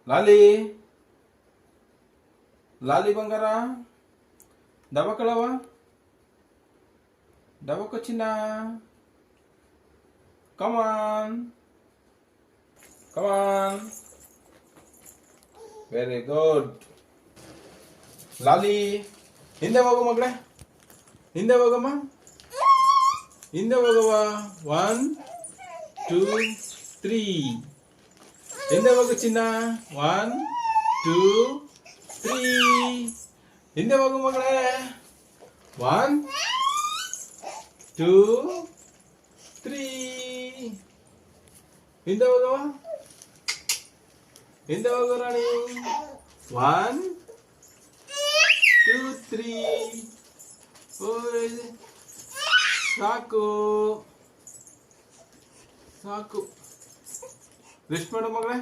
ಲಾಲಿ ಲಾಲಿ ಬಂಗಾರ ದಬಕಳವ ದಬಕ ಚಿನ್ನ ಕಮಾನ್ ಕಮಾನ್ ವೆರಿ ಗುಡ್ ಲಾಲಿ ಹಿಂದೆ ಹೋಗು ಮಗಳೇ ಹಿಂದೆ ಹೋಗಮ್ಮ ಹಿಂದೆ ಹೋಗವ 1 2 3 ಹಿಂದೆ ಹೋಗು ಚಿನ್ನ 1 2 3 ಹಿಂದೆ ಹೋಗು ಮಗಳೇ 1 2 3 ಹಿಂದೆ ಹೋಗವ ಹಿಂದೆ ಹೋಗು ರಾಣಿ 1 2 3 ಓಯ್ ಸಾಕು ಸಾಕು ರೆಸ್ಟ್ ಮಾಡು ಮಗಳೇ